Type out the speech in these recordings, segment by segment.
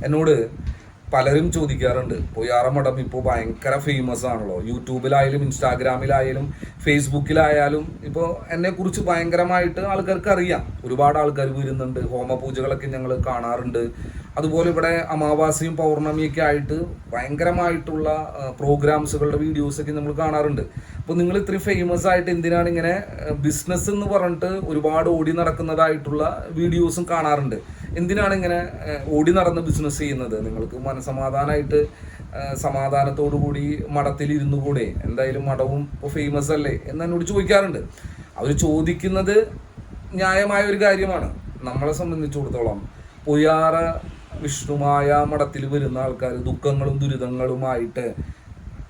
എന്നോട് പലരും ചോദിക്കാറുണ്ട്, പൊയ്യാറ മഠം ഇപ്പോൾ ഭയങ്കര ഫേമസ് ആണല്ലോ, യൂട്യൂബിലായാലും ഇൻസ്റ്റാഗ്രാമിലായാലും ഫേസ്ബുക്കിലായാലും ഇപ്പോൾ എന്നെക്കുറിച്ച് ഭയങ്കരമായിട്ട് ആൾക്കാർക്ക് അറിയാം. ഒരുപാട് ആൾക്കാർ വരുന്നുണ്ട്, ഹോമപൂജകളൊക്കെ ഞങ്ങൾ കാണാറുണ്ട്. അതുപോലെ ഇവിടെ അമാവാസിയും പൗർണമിയൊക്കെ ആയിട്ട് ഭയങ്കരമായിട്ടുള്ള പ്രോഗ്രാംസുകളുടെ വീഡിയോസൊക്കെ നമ്മൾ കാണാറുണ്ട്. അപ്പോൾ നിങ്ങൾ ഇത്രയും ഫേമസ് ആയിട്ട് എന്തിനാണ് ഇങ്ങനെ ബിസിനസ് എന്ന് പറഞ്ഞിട്ട് ഒരുപാട് ഓടി നടക്കുന്നതായിട്ടുള്ള വീഡിയോസും കാണാറുണ്ട്? എന്തിനാണ് ഇങ്ങനെ ഓടി നടന്ന് ബിസിനസ് ചെയ്യുന്നത്? നിങ്ങൾക്ക് മനസമാധാനമായിട്ട് സമാധാനത്തോടു കൂടി മഠത്തിൽ ഇരുന്നു കൂടെ? എന്തായാലും മഠവും ഇപ്പോൾ ഫേമസ് അല്ലേ എന്ന് എന്നോട് ചോദിക്കാറുണ്ട്. അവർ ചോദിക്കുന്നത് ന്യായമായ ഒരു കാര്യമാണ്. നമ്മളെ സംബന്ധിച്ചിടത്തോളം പൊയ്യാറ വിഷ്ണുമായ മഠത്തിൽ വരുന്ന ആൾക്കാർ ദുഃഖങ്ങളും ദുരിതങ്ങളുമായിട്ട്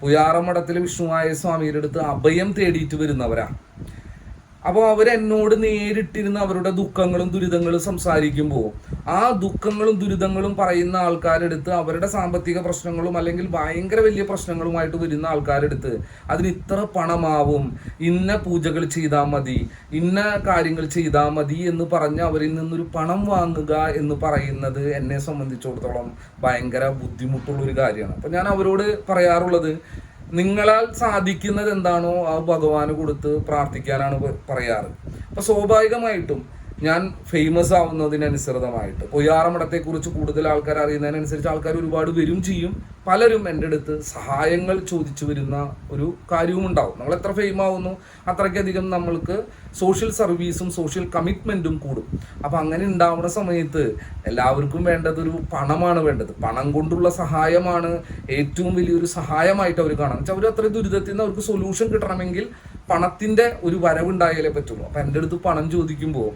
പൊയ്യാറ മഠത്തിൽ വിഷ്ണുമായ സ്വാമിയുടെ അടുത്ത് അഭയം തേടിയിട്ട് വരുന്നവരാണ്. അപ്പോൾ അവരെന്നോട് നേരിട്ടിരുന്ന് അവരുടെ ദുഃഖങ്ങളും ദുരിതങ്ങളും സംസാരിക്കുമ്പോൾ ആ ദുഃഖങ്ങളും ദുരിതങ്ങളും പറയുന്ന ആൾക്കാരെടുത്ത് അവരുടെ സാമ്പത്തിക പ്രശ്നങ്ങളും അല്ലെങ്കിൽ ഭയങ്കര വലിയ പ്രശ്നങ്ങളുമായിട്ട് വരുന്ന ആൾക്കാരെടുത്ത് അതിന് ഇത്ര പണമാവും, ഇന്ന പൂജകൾ ചെയ്താൽ മതി, ഇന്ന കാര്യങ്ങൾ ചെയ്താൽ മതി എന്ന് പറഞ്ഞ് അവരിൽ നിന്നൊരു പണം വാങ്ങുക എന്ന് പറയുന്നത് എന്നെ സംബന്ധിച്ചിടത്തോളം ഭയങ്കര ബുദ്ധിമുട്ടുള്ളൊരു കാര്യമാണ്. അപ്പം ഞാൻ അവരോട് പറയാറുള്ളത്, നിങ്ങളാൽ സാധിക്കുന്നത് എന്താണോ ആ ഭഗവാന് കൊടുത്ത് പ്രാർത്ഥിക്കാനാണ് പറയാറ്. അപ്പോൾ സ്വാഭാവികമായിട്ടും ഞാൻ ഫേമസ് ആവുന്നതിനനുസൃതമായിട്ട് പൊയ്യാറ മഠത്തെക്കുറിച്ച് കൂടുതൽ ആൾക്കാർ അറിയുന്നതിനനുസരിച്ച് ആൾക്കാർ ഒരുപാട് വരും ചെയ്യും. പലരും എൻ്റെ അടുത്ത് സഹായങ്ങൾ ചോദിച്ചു വരുന്ന ഒരു കാര്യവും ഉണ്ടാവും. നമ്മൾ എത്ര ഫെയിം ആവുന്നു അത്രയ്ക്കധികം നമ്മൾക്ക് സോഷ്യൽ സർവീസും സോഷ്യൽ കമ്മിറ്റ്മെൻറ്റും കൂടും. അപ്പം അങ്ങനെ ഉണ്ടാവുന്ന സമയത്ത് എല്ലാവർക്കും വേണ്ടതൊരു പണമാണ് വേണ്ടത്. പണം കൊണ്ടുള്ള സഹായമാണ് ഏറ്റവും വലിയൊരു സഹായമായിട്ട് അവർ കാണാം. വെച്ചാൽ അവർ അത്രയും ദുരിതത്തിൽ നിന്ന് അവർക്ക് സൊല്യൂഷൻ കിട്ടണമെങ്കിൽ പണത്തിൻ്റെ ഒരു വരവുണ്ടായാലേ പറ്റുള്ളൂ. അപ്പം എൻ്റെ അടുത്ത് പണം ചോദിക്കുമ്പോൾ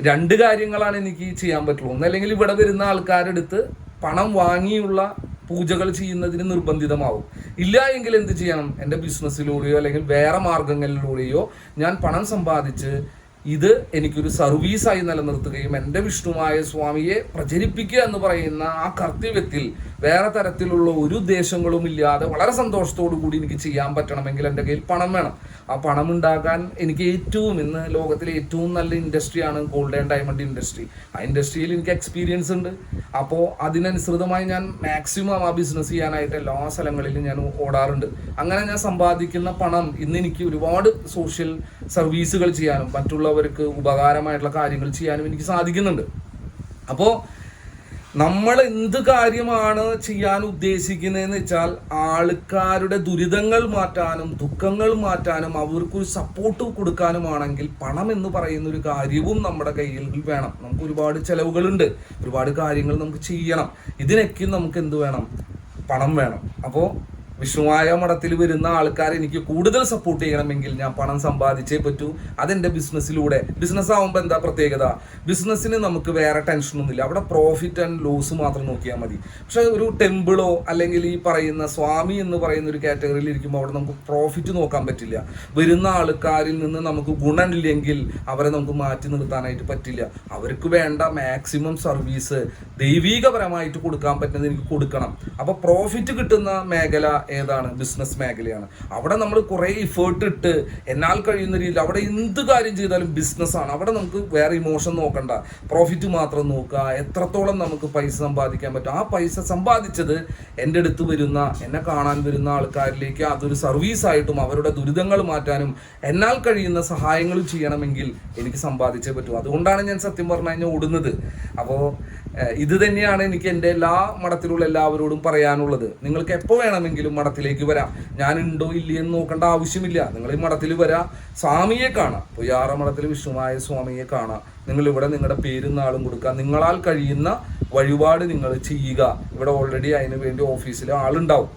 രണ്ട് കാര്യങ്ങളാണ് എനിക്ക് ചെയ്യാൻ പറ്റുള്ളൂ. ഒന്നല്ലെങ്കിൽ ഇവിടെ വരുന്ന ആൾക്കാരുടെ അടുത്ത് പണം വാങ്ങിയുള്ള പൂജകൾ ചെയ്യുന്നതിന് നിർബന്ധിതമാവും. ഇല്ല എങ്കിൽ എന്ത് ചെയ്യണം? എൻ്റെ ബിസിനസ്സിലൂടെയോ അല്ലെങ്കിൽ വേറെ മാർഗങ്ങളിലൂടെയോ ഞാൻ പണം സമ്പാദിച്ച് ഇത് എനിക്കൊരു സർവീസായി നിലനിർത്തുകയും എൻ്റെ വിഷ്ണുമായ സ്വാമിയെ പ്രചരിപ്പിക്കുക എന്ന് പറയുന്ന ആ കർത്തവ്യത്തിൽ വേറെ തരത്തിലുള്ള ഒരു ഉദ്ദേശങ്ങളും ഇല്ലാതെ വളരെ സന്തോഷത്തോടു കൂടി എനിക്ക് ചെയ്യാൻ പറ്റണമെങ്കിൽ എൻ്റെ കയ്യിൽ പണം വേണം. ആ പണം ഉണ്ടാക്കാൻ എനിക്ക് ഇന്ന് ലോകത്തിലെ ഏറ്റവും നല്ല ഇൻഡസ്ട്രിയാണ് ഗോൾഡ് ആൻഡ് ഡയമണ്ട് ഇൻഡസ്ട്രി. ആ ഇൻഡസ്ട്രിയിൽ എനിക്ക് എക്സ്പീരിയൻസ് ഉണ്ട്. അപ്പോൾ അതിനനുസൃതമായി ഞാൻ മാക്സിമം ആ ബിസിനസ് ചെയ്യാനായിട്ട് എല്ലാ സ്ഥലങ്ങളിലും ഞാൻ ഓടാറുണ്ട്. അങ്ങനെ ഞാൻ സമ്പാദിക്കുന്ന പണം ഇന്ന് എനിക്ക് ഒരുപാട് സോഷ്യൽ സർവീസുകൾ ചെയ്യാനും മറ്റുള്ളവർക്ക് ഉപകാരമായിട്ടുള്ള കാര്യങ്ങൾ ചെയ്യാനും എനിക്ക് സാധിക്കുന്നുണ്ട്. അപ്പോൾ നമ്മൾ എന്ത് കാര്യമാണ് ചെയ്യാൻ ഉദ്ദേശിക്കുന്നതെന്ന് വെച്ചാൽ ആൾക്കാരുടെ ദുരിതങ്ങൾ മാറ്റാനും ദുഃഖങ്ങൾ മാറ്റാനും അവർക്കൊരു സപ്പോർട്ട് കൊടുക്കാനുമാണെങ്കിൽ പണം എന്ന് പറയുന്ന ഒരു കാര്യവും നമ്മുടെ കയ്യിൽ വേണം. നമുക്ക് ഒരുപാട് ചിലവുകളുണ്ട്, ഒരുപാട് കാര്യങ്ങൾ നമുക്ക് ചെയ്യണം. ഇതിനൊക്കെ നമുക്ക് എന്ത് വേണം? പണം വേണം. അപ്പോൾ വിഷ്ണുമായ മഠത്തിൽ വരുന്ന ആൾക്കാർ എനിക്ക് കൂടുതൽ സപ്പോർട്ട് ചെയ്യണമെങ്കിൽ ഞാൻ പണം സമ്പാദിച്ചേ പറ്റൂ. അതെൻ്റെ ബിസിനസ്സിലൂടെ. ബിസിനസ് ആകുമ്പോൾ എന്താ പ്രത്യേകത? ബിസിനസ്സിന് നമുക്ക് വേറെ ടെൻഷനൊന്നുമില്ല. അവിടെ പ്രോഫിറ്റ് ആൻഡ് ലോസ് മാത്രം നോക്കിയാൽ മതി. പക്ഷെ ഒരു ടെമ്പിളോ അല്ലെങ്കിൽ ഈ പറയുന്ന സ്വാമി എന്ന് പറയുന്ന ഒരു കാറ്റഗറിയിൽ ഇരിക്കുമ്പോൾ അവിടെ നമുക്ക് പ്രോഫിറ്റ് നോക്കാൻ പറ്റില്ല. വരുന്ന ആൾക്കാരിൽ നിന്ന് നമുക്ക് ഗുണമില്ലെങ്കിൽ അവരെ നമുക്ക് മാറ്റി നിർത്താനായിട്ട് പറ്റില്ല. അവർക്ക് വേണ്ട മാക്സിമം സർവീസ് ദൈവീകപരമായിട്ട് കൊടുക്കാൻ പറ്റുന്നത് എനിക്ക് കൊടുക്കണം. അപ്പോൾ പ്രോഫിറ്റ് കിട്ടുന്ന മേഖല ഏതാണ്? ബിസിനസ് മേഖലയാണ്. അവിടെ നമ്മൾ കുറേ ഇഫേർട്ട് ഇട്ട് എന്നാൽ കഴിയുന്ന രീതിയിൽ അവിടെ എന്ത് കാര്യം ചെയ്താലും ബിസിനസ്സാണ്. അവിടെ നമുക്ക് വേറെ ഇമോഷൻ നോക്കണ്ട, പ്രോഫിറ്റ് മാത്രം നോക്കുക. എത്രത്തോളം നമുക്ക് പൈസ സമ്പാദിക്കാൻ പറ്റും, ആ പൈസ സമ്പാദിച്ചത് എൻ്റെ അടുത്ത് വരുന്ന എന്നെ കാണാൻ വരുന്ന ആൾക്കാരിലേക്ക് അതൊരു സർവീസായിട്ടും അവരുടെ ദുരിതങ്ങൾ മാറ്റാനും എന്നാൽ കഴിയുന്ന സഹായങ്ങൾ ചെയ്യണമെങ്കിൽ എനിക്ക് സമ്പാദിച്ചേ പറ്റൂ. അതുകൊണ്ടാണ് ഞാൻ സത്യം പറഞ്ഞു കഴിഞ്ഞാൽ ഓടുന്നത്. അപ്പോൾ ഇത് തന്നെയാണ് എനിക്ക് എൻ്റെ എല്ലാ മഠത്തിലുള്ള എല്ലാവരോടും പറയാനുള്ളത്. നിങ്ങൾക്ക് എപ്പോൾ വേണമെങ്കിലും മഠത്തിലേക്ക് വരാം. ഞാനുണ്ടോ ഇല്ലയെന്ന് നോക്കേണ്ട ആവശ്യമില്ല. നിങ്ങൾ ഈ മഠത്തിൽ വരാം, സ്വാമിയെ കാണാം. പൊയ്യാറ മഠത്തിൽ വിഷ്ണുമായ സ്വാമിയെ കാണാം. നിങ്ങളിവിടെ നിങ്ങളുടെ പേരും നാളും കൊടുക്കുക. നിങ്ങളാൽ കഴിയുന്ന വഴിപാട് നിങ്ങൾ ചെയ്യുക. ഇവിടെ ഓൾറെഡി അതിന് വേണ്ടി ഓഫീസിൽ ആളുണ്ടാവും.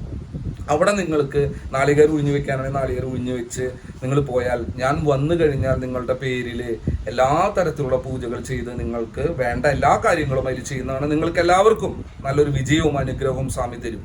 അവിടെ നിങ്ങൾക്ക് നാളികേർ ഉഴിഞ്ഞു വെക്കാനാണെങ്കിൽ നാളികേർ ഉഴിഞ്ഞു വെച്ച് നിങ്ങൾ പോയാൽ ഞാൻ വന്നു കഴിഞ്ഞാൽ നിങ്ങളുടെ പേരിൽ എല്ലാ തരത്തിലുള്ള പൂജകൾ ചെയ്ത് നിങ്ങൾക്ക് വേണ്ട എല്ലാ കാര്യങ്ങളും അതിൽ ചെയ്യുന്നതാണ്. നിങ്ങൾക്ക് എല്ലാവർക്കും നല്ലൊരു വിജയവും അനുഗ്രഹവും സ്വാമി തരും.